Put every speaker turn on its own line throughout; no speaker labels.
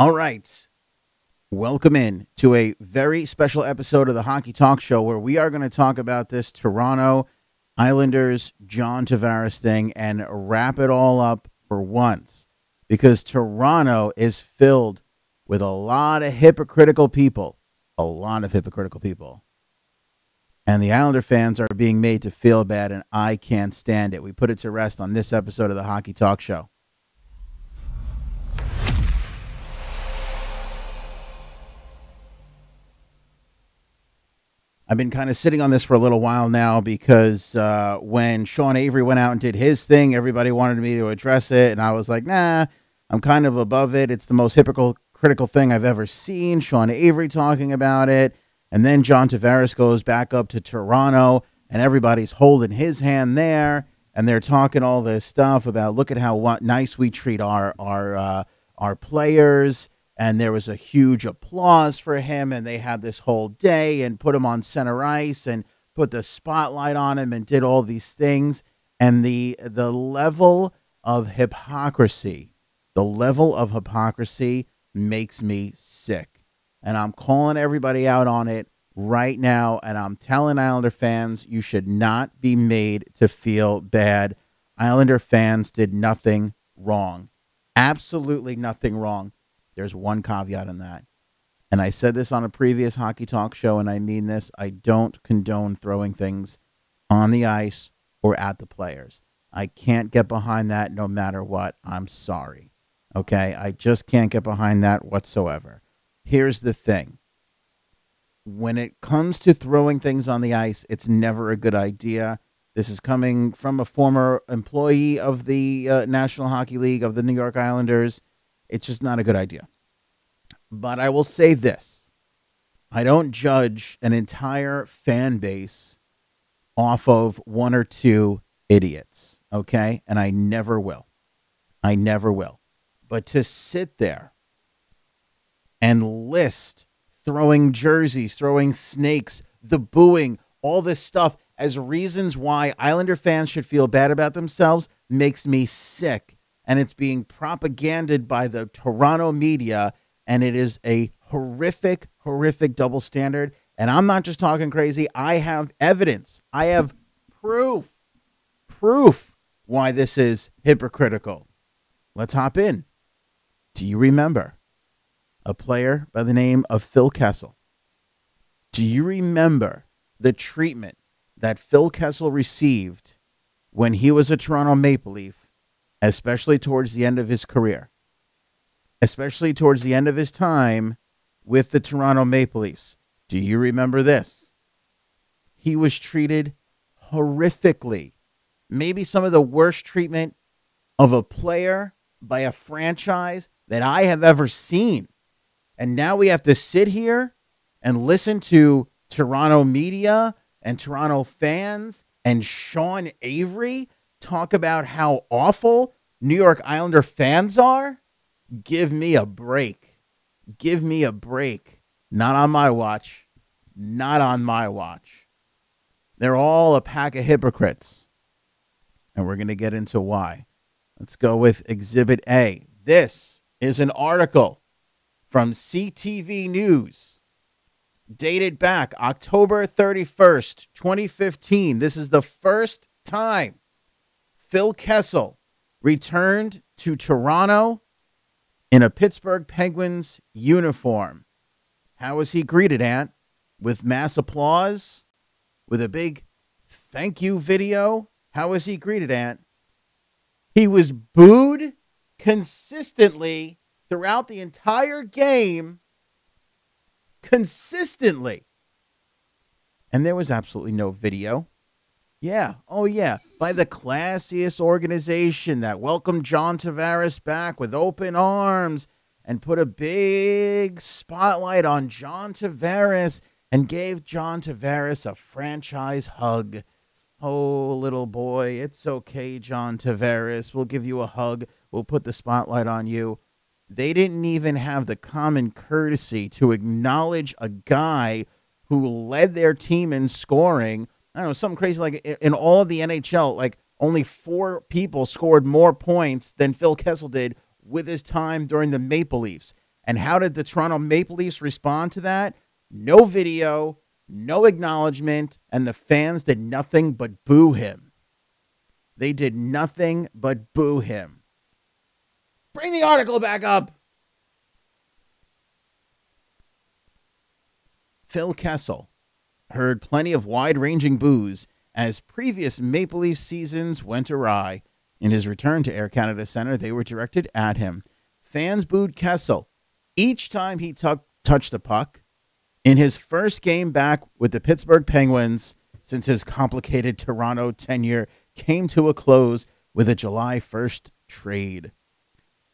All right. Welcome in to a very special episode of the Hockey Talk Show where we are going to talk about this Toronto Islanders John Tavares thing and wrap it all up for once, because Toronto is filled with a lot of hypocritical people, and the Islander fans are being made to feel bad, and I can't stand it. We put it to rest on this episode of the Hockey Talk Show. I've been kind of sitting on this for a little while now because when Sean Avery went out and did his thing, everybody wanted me to address it. And I was like, nah, I'm kind of above it. It's the most hypocritical thing I've ever seen. Sean Avery talking about it. And then John Tavares goes back up to Toronto and everybody's holding his hand there. And they're talking all this stuff about, look at how nice we treat our players. And there was a huge applause for him, and they had this whole day and put him on center ice and put the spotlight on him and did all these things. And the level of hypocrisy, makes me sick. And I'm calling everybody out on it right now, and I'm telling Islander fans, you should not be made to feel bad. Islander fans did nothing wrong. Absolutely nothing wrong. There's one caveat in that. And I said this on a previous Hockey Talk show, and I mean this. I don't condone throwing things on the ice or at the players. I can't get behind that no matter what. I'm sorry. Okay? I just can't get behind that whatsoever. Here's the thing. When it comes to throwing things on the ice, it's never a good idea. This is coming from a former employee of the National Hockey League of the New York Islanders. It's just not a good idea. But I will say this. I don't judge an entire fan base off of one or two idiots, okay? And I never will. But to sit there and list throwing jerseys, throwing snakes, the booing, all this stuff as reasons why Islander fans should feel bad about themselves makes me sick. And it's being propagandized by the Toronto media, and it is a horrific double standard. And I'm not just talking crazy. I have evidence. I have proof why this is hypocritical. Let's hop in. Do you remember a player by the name of Phil Kessel? Do you remember the treatment that Phil Kessel received when he was a Toronto Maple Leaf? Especially towards the end of his career, especially towards the end of his time with the Toronto Maple Leafs. Do you remember this? He was treated horrifically. Maybe some of the worst treatment of a player by a franchise that I have ever seen. And now we have to sit here and listen to Toronto media and Toronto fans and Sean Avery talk about how awful New York Islander fans are? Give me a break. Not on my watch. They're all a pack of hypocrites. And we're going to get into why. Let's go with Exhibit A. This is an article from CTV News, dated back October 31st, 2015. This is the first time Phil Kessel returned to Toronto in a Pittsburgh Penguins uniform. How was he greeted, Ant? With mass applause? With a big thank you video? How was he greeted, Ant? He was booed consistently throughout the entire game. Consistently. And there was absolutely no video. Yeah. Oh, yeah. By the classiest organization that welcomed John Tavares back with open arms and put a big spotlight on John Tavares and gave John Tavares a franchise hug. Oh, little boy, it's okay, John Tavares. We'll give you a hug. We'll put the spotlight on you. They didn't even have the common courtesy to acknowledge a guy who led their team in scoring. I don't know, something crazy like in all of the NHL, like only 4 people scored more points than Phil Kessel did with his time during the Maple Leafs. And how did the Toronto Maple Leafs respond to that? No video, no acknowledgement, and the fans did nothing but boo him. They did nothing but boo him. Bring the article back up. Phil Kessel heard plenty of wide-ranging boos as previous Maple Leaf seasons went awry. In his return to Air Canada Centre, they were directed at him. Fans booed Kessel each time he touched the puck. In his first game back with the Pittsburgh Penguins since his complicated Toronto tenure came to a close with a July 1st trade.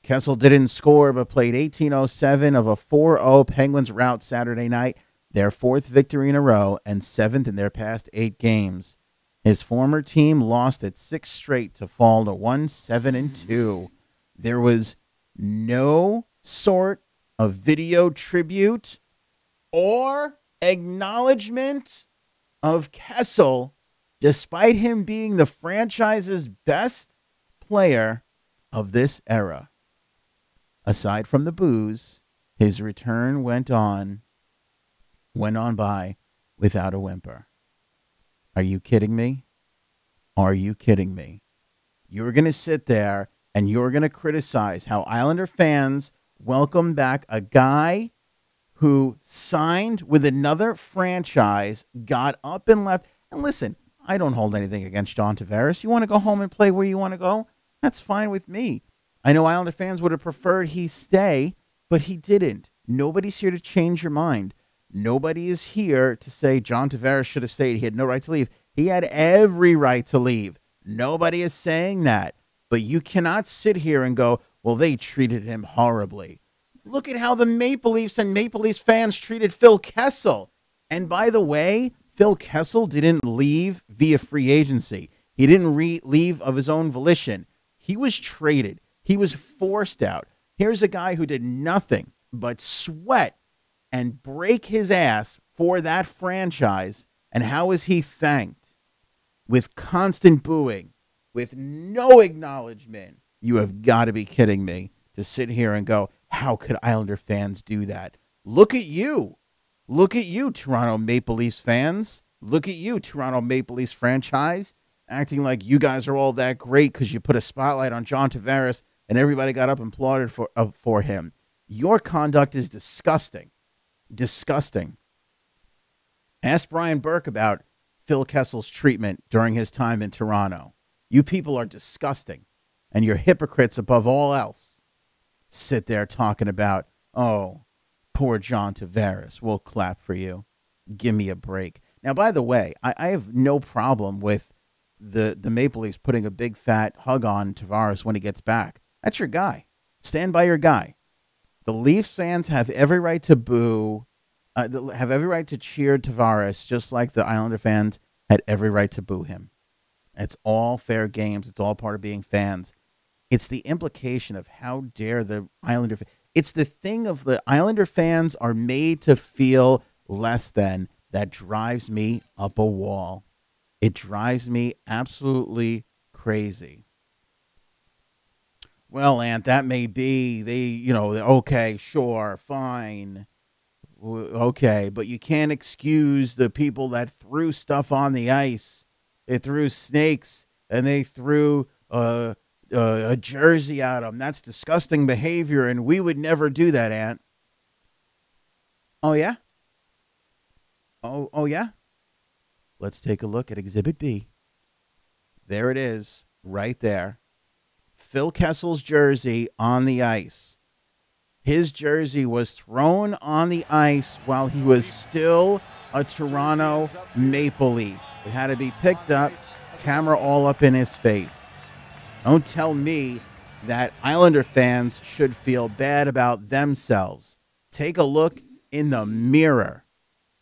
Kessel didn't score but played 18:07 of a 4-0 Penguins rout Saturday night, their fourth victory in a row and seventh in their past 8 games. His former team lost its 6th straight to fall to 1-7-2. There was no sort of video tribute or acknowledgement of Kessel, despite him being the franchise's best player of this era. Aside from the boos, his return went on by without a whimper. Are you kidding me? Are you kidding me? You're going to sit there and you're going to criticize how Islander fans welcome back a guy who signed with another franchise, got up and left. And listen, I don't hold anything against John Tavares. You want to go home and play where you want to go? That's fine with me. I know Islander fans would have preferred he stay, but he didn't. Nobody's here to change your mind. Nobody is here to say John Tavares should have stayed. He had no right to leave. He had every right to leave. Nobody is saying that. But you cannot sit here and go, well, they treated him horribly. Look at how the Maple Leafs and Maple Leafs fans treated Phil Kessel. And by the way, Phil Kessel didn't leave via free agency. He didn't leave of his own volition. He was traded. He was forced out. Here's a guy who did nothing but sweat and break his ass for that franchise. And how is he thanked? With constant booing, with no acknowledgement. You have got to be kidding me to sit here and go, how could Islander fans do that? Look at you. Look at you, Toronto Maple Leafs fans. Look at you, Toronto Maple Leafs franchise, acting like you guys are all that great because you put a spotlight on John Tavares and everybody got up and applauded for him. Your conduct is disgusting. Disgusting. Ask Brian Burke about Phil Kessel's treatment during his time in Toronto. You people are disgusting, and you're hypocrites above all else. Sit there talking about, oh, poor John Tavares. We'll clap for you. Give me a break. Now, by the way, I have no problem with the Maple Leafs putting a big fat hug on Tavares when he gets back. That's your guy. Stand by your guy. The Leafs fans have every right to boo, have every right to cheer Tavares, just like the Islander fans had every right to boo him. It's all fair games. It's all part of being fans. It's the implication of how dare the Islander. It's the thing of the Islander fans are made to feel less than that drives me up a wall. It drives me absolutely crazy. Well, Ant, that may be, okay, sure, fine. Okay, but you can't excuse the people that threw stuff on the ice. They threw snakes and they threw a jersey at them. That's disgusting behavior, and we would never do that, Ant. Oh, yeah? Oh, yeah? Let's take a look at Exhibit B. There it is, right there. Phil Kessel's jersey on the ice. His jersey was thrown on the ice while he was still a Toronto Maple Leaf. It had to be picked up, camera all up in his face. Don't tell me that Islander fans should feel bad about themselves. Take a look in the mirror.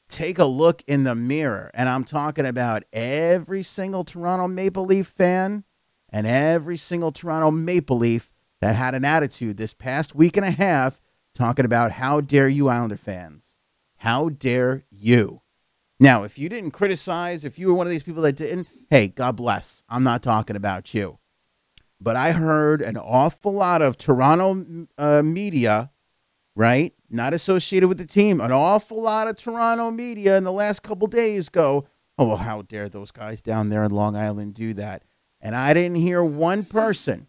Take a look in the mirror. And I'm talking about every single Toronto Maple Leaf fan and every single Toronto Maple Leaf that had an attitude this past week and a half talking about how dare you Islander fans. How dare you? Now, if you didn't criticize, if you were one of these people that didn't, hey, God bless. I'm not talking about you. But I heard an awful lot of Toronto media right? Not associated with the team. An awful lot of Toronto media in the last couple days go, oh, well, how dare those guys down there in Long Island do that? And I didn't hear one person,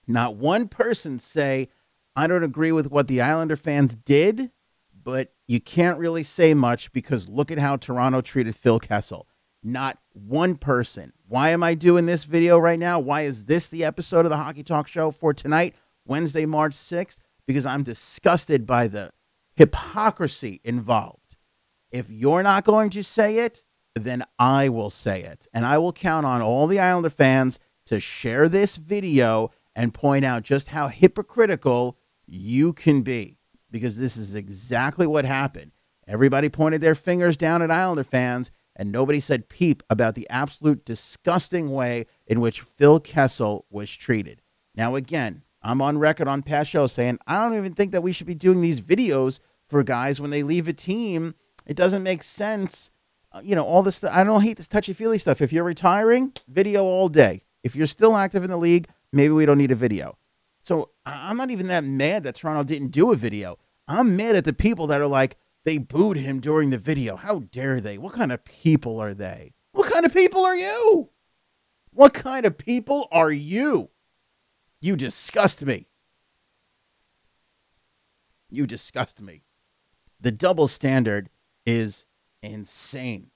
not one person say, I don't agree with what the Islander fans did, but you can't really say much because look at how Toronto treated Phil Kessel. Not one person. Why am I doing this video right now? Why is this the episode of the Hockey Talk Show for tonight, Wednesday, March 6th? Because I'm disgusted by the hypocrisy involved. If you're not going to say it, then I will say it. And I will count on all the Islander fans to share this video and point out just how hypocritical you can be. Because this is exactly what happened. Everybody pointed their fingers down at Islander fans, and nobody said peep about the absolute disgusting way in which Phil Kessel was treated. Now, again, I'm on record on past shows saying I don't even think that we should be doing these videos for guys when they leave a team. It doesn't make sense. All this stuff. I don't hate this touchy-feely stuff. If you're retiring, video all day. If you're still active in the league, maybe we don't need a video. So I'm not even that mad that Toronto didn't do a video. I'm mad at the people that are like, they booed him during the video. How dare they? What kind of people are they? What kind of people are you? What kind of people are you? You disgust me. You disgust me. The double standard is insane,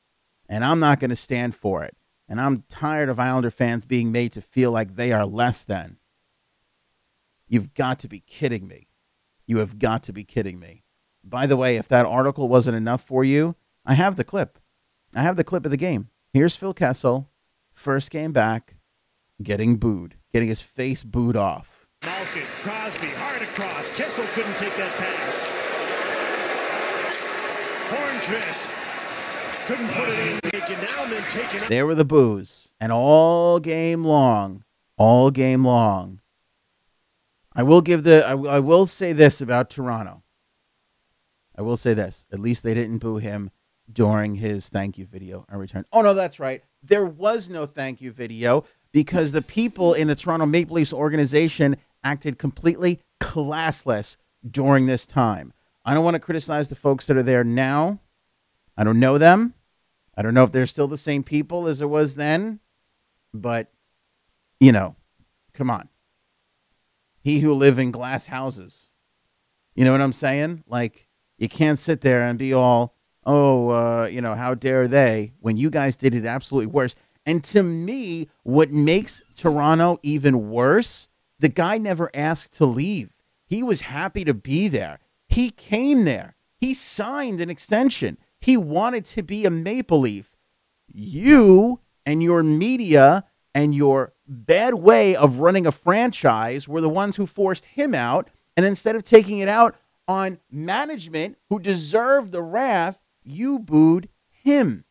and I'm not going to stand for it. And I'm tired of Islander fans being made to feel like they are less than. You've got to be kidding me. You have got to be kidding me. By the way, if that article wasn't enough for you, I have the clip. I have the clip of the game. Here's Phil Kessel, first game back, getting booed, getting his face booed off.
Malkin, Crosby, hard across. Kessel couldn't take that pass. Hornqvist couldn't put it in. Taken down, then taken up.
There were the boos, and all game long, I will say this about Toronto. I will say this. At least they didn't boo him during his thank you video on return. Oh, no, that's right. There was no thank you video because the people in the Toronto Maple Leafs organization acted completely classless during this time. I don't want to criticize the folks that are there now. I don't know them. I don't know if they're still the same people as it was then. But, come on. He who live in glass houses. You know what I'm saying? Like, you can't sit there and be all, how dare they, when you guys did it absolutely worse. And to me, what makes Toronto even worse, the guy never asked to leave. He was happy to be there. He came there. He signed an extension. He wanted to be a Maple Leaf. You and your media and your bad way of running a franchise were the ones who forced him out. And instead of taking it out on management who deserved the wrath, you booed him,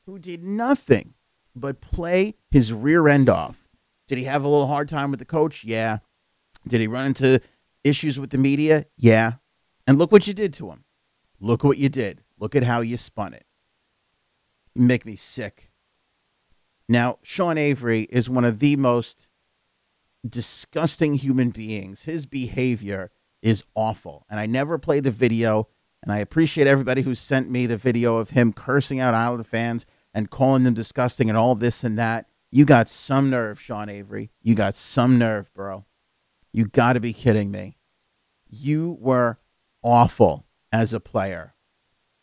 who did nothing but play his rear end off. Did he have a little hard time with the coach? Yeah. Did he run into issues with the media? Yeah. And look what you did to him. Look what you did. Look at how you spun it. You make me sick. Now, Sean Avery is one of the most disgusting human beings. His behavior is awful. And I never played the video. And I appreciate everybody who sent me the video of him cursing out Islander fans and calling them disgusting and all this and that. You got some nerve, Sean Avery. You got some nerve, bro. You got to be kidding me. You were awful as a player.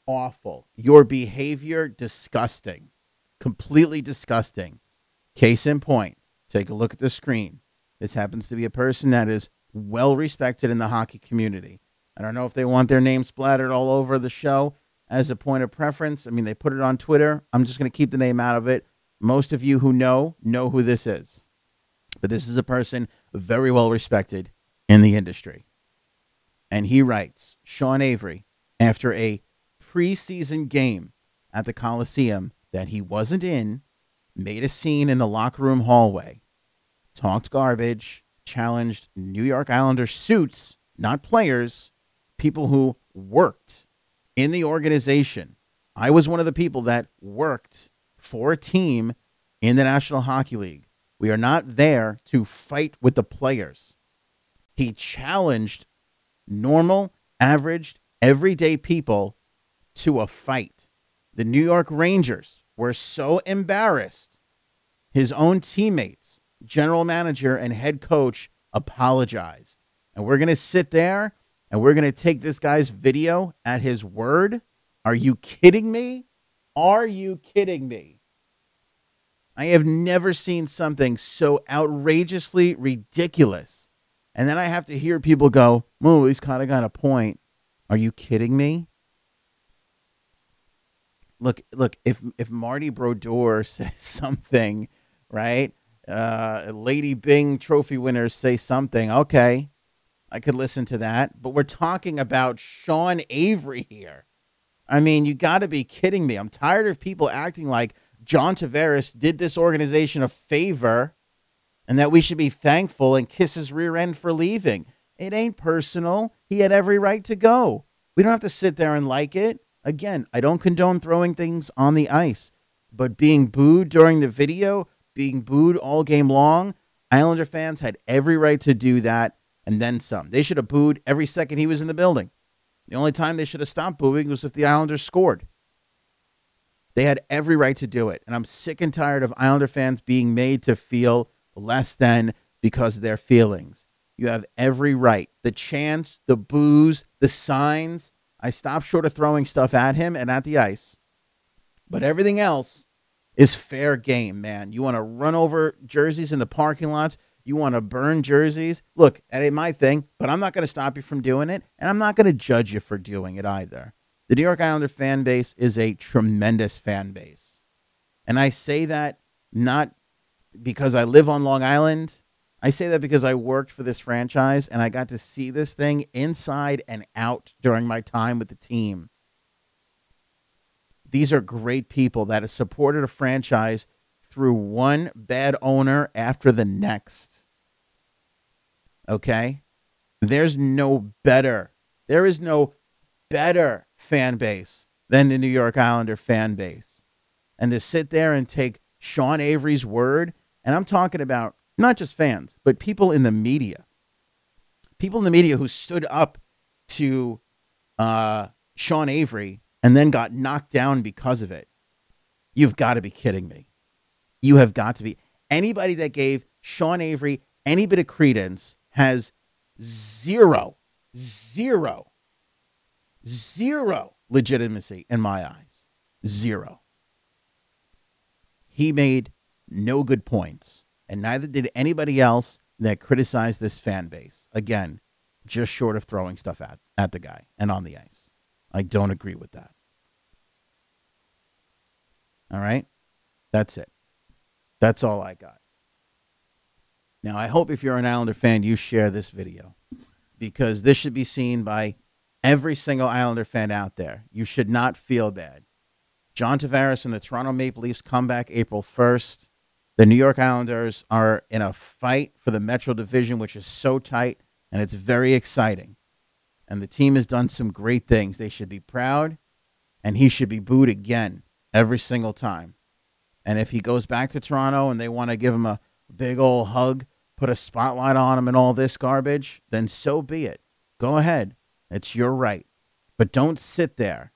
Awful. Your behavior, disgusting. Completely disgusting. Case in point, take a look at the screen. This happens to be a person that is well respected in the hockey community. I don't know if they want their name splattered all over the show as a point of preference. I mean, they put it on Twitter. I'm just going to keep the name out of it. Most of you who know who this is. But this is a person very well respected in the industry. And he writes, Sean Avery, after a preseason game at the Coliseum that he wasn't in, made a scene in the locker room hallway, talked garbage, challenged New York Islanders suits, not players, people who worked in the organization. I was one of the people that worked for a team in the National Hockey League. We are not there to fight with the players. He challenged normal, averaged everyday people to a fight. The New York Rangers were so embarrassed. His own teammates, general manager and head coach, apologized. And we're going to sit there and we're going to take this guy's video at his word. Are you kidding me? Are you kidding me? I have never seen something so outrageously ridiculous. And then I have to hear people go, "Oh, he's kind of got a point." Are you kidding me? Look, if Marty Brodeur says something, right? Lady Bing trophy winners say something, okay, I could listen to that. But we're talking about Sean Avery here. I mean, you got to be kidding me. I'm tired of people acting like John Tavares did this organization a favor and that we should be thankful and kiss his rear end for leaving. It ain't personal. He had every right to go. We don't have to sit there and like it. Again, I don't condone throwing things on the ice, but being booed during the video, being booed all game long, Islander fans had every right to do that and then some. They should have booed every second he was in the building. The only time they should have stopped booing was if the Islanders scored. They had every right to do it. And I'm sick and tired of Islander fans being made to feel less than because of their feelings. You have every right. The chants, the boos, the signs. I stopped short of throwing stuff at him and at the ice. But everything else is fair game, man. You want to run over jerseys in the parking lots. You want to burn jerseys. Look, that ain't my thing, but I'm not going to stop you from doing it, and I'm not going to judge you for doing it either. The New York Islander fan base is a tremendous fan base. And I say that not because I live on Long Island. I say that because I worked for this franchise, and I got to see this thing inside and out during my time with the team. These are great people that have supported a franchise through one bad owner after the next. Okay? There is no better fan base than the New York Islander fan base. And to sit there and take Sean Avery's word, and I'm talking about not just fans, but people in the media. People in the media who stood up to Sean Avery and then got knocked down because of it. You've got to be kidding me. You have got to be. Anybody that gave Sean Avery any bit of credence has zero legitimacy in my eyes. Zero. He made no good points, and neither did anybody else that criticized this fan base. Again, just short of throwing stuff at the guy and on the ice. I don't agree with that. All right? That's it. That's all I got. Now, I hope if you're an Islander fan, you share this video, because this should be seen by every single Islander fan out there. You should not feel bad. John Tavares and the Toronto Maple Leafs come back April 1st. The New York Islanders are in a fight for the Metro Division, which is so tight, and it's very exciting. And the team has done some great things. They should be proud, and he should be booed again every single time. And if he goes back to Toronto and they want to give him a big old hug, put a spotlight on him and all this garbage, then so be it. Go ahead. It's your right. But don't sit there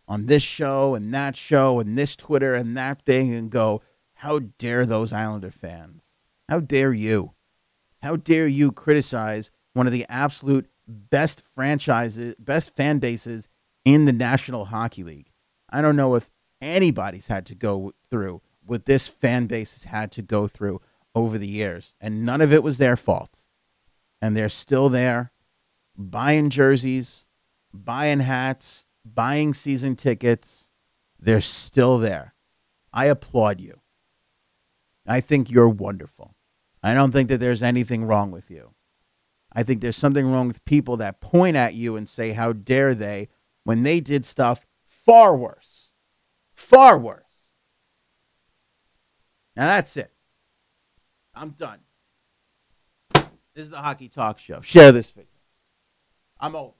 on this show and this Twitter and that thing and go, how dare those Islander fans? How dare you? How dare you criticize one of the absolute best franchises, best fan bases in the National Hockey League? I don't know if anybody's had to go through what this fan base has had to go through over the years, and none of it was their fault. And they're still there, buying jerseys, buying hats, buying season tickets. They're still there. I applaud you. I think you're wonderful. I don't think that there's anything wrong with you. I think there's something wrong with people that point at you and say, how dare they, when they did stuff far worse. Far worse. Now that's it. I'm done. This is the Hockey Talk Show. Share this video. I'm over.